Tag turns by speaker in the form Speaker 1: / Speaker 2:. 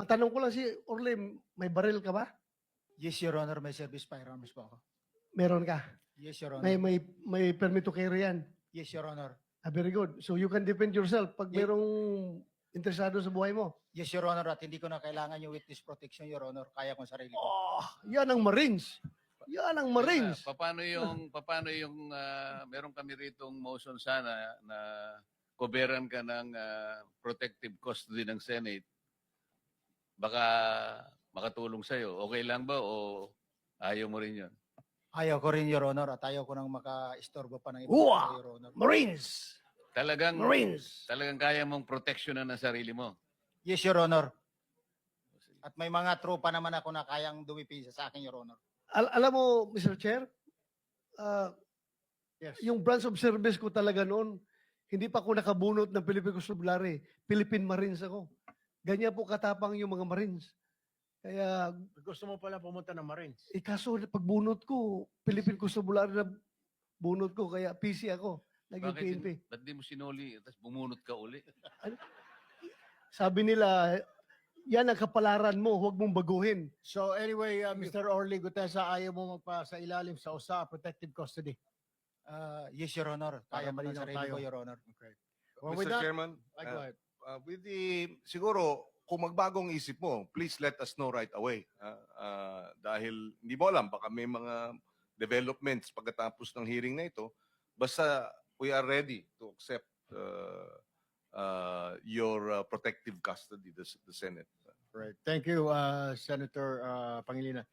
Speaker 1: Matanong ko lang si Orly, may baril ka ba?
Speaker 2: Yes, Your Honor, may service firearms po ako.
Speaker 1: Meron ka?
Speaker 2: Yes, Your
Speaker 1: May,
Speaker 2: Honor.
Speaker 1: may, may permit to carry yan?
Speaker 2: Yes, Your Honor.
Speaker 1: Ah, very good. So you can defend yourself pag
Speaker 2: Yeah.
Speaker 1: merong interesado sa buhay mo.
Speaker 2: Yes, Your Honor, at hindi ko na kailangan yung witness protection, Your Honor. Kaya kong sarili ko.
Speaker 1: Oh, yan ang Marines. Yan ang Marines.
Speaker 3: Paano yung meron kami ritong motion sana na koberan ka ng protective custody ng Senate. Baka makatulong sa'yo. Okay lang ba o ayaw mo rin yun?
Speaker 2: Ayaw ko rin, Your Honor, at ayaw ko nang maka-istorbo pa ng
Speaker 1: Uwa!
Speaker 2: Your Honor.
Speaker 1: Marines.
Speaker 3: Talagang
Speaker 1: Marines.
Speaker 3: kaya mong proteksyonan ng sarili mo.
Speaker 2: Yes, Your Honor. At may mga tropa naman ako na kayang dumipisa sa akin, Your Honor.
Speaker 1: Alam mo, Mr. Chair,
Speaker 2: Yes.
Speaker 1: yung branch of service ko talaga noon, hindi pa ako nakabunot ng Philippine Constabulary. Philippine Marines ako. Ganyan po katapang yung mga Marines. Kaya,
Speaker 4: Gusto mo pala pumunta ng Marines.
Speaker 1: kaso pagbunot ko, Philippine Constabulary na bunot ko, kaya PC ako. Naging PNP.
Speaker 3: Ba't di mo sinuli at bumunot ka uli?
Speaker 1: Sabi nila, yan ang kapalaran mo, huwag mong baguhin.
Speaker 4: So anyway, Mr. Orly Gutesa, ayaw mo magpa sa ilalim sa USA protective custody.
Speaker 2: Yes, Your Honor. Kaya
Speaker 4: Para
Speaker 2: ko ng
Speaker 4: malinaw
Speaker 2: sarili
Speaker 4: tayo.
Speaker 2: ko, Your Honor.
Speaker 4: Okay. Well, with
Speaker 5: Mr.
Speaker 4: that,
Speaker 5: Chairman,
Speaker 4: go ahead.
Speaker 5: with the, siguro, kung magbagong isip mo, please let us know right away. Dahil hindi mo alam, baka may mga developments pagkatapos ng hearing na ito. Basta we are ready to accept your protective custody, the Senate.
Speaker 4: Right. Thank you, Senator Pangilinan.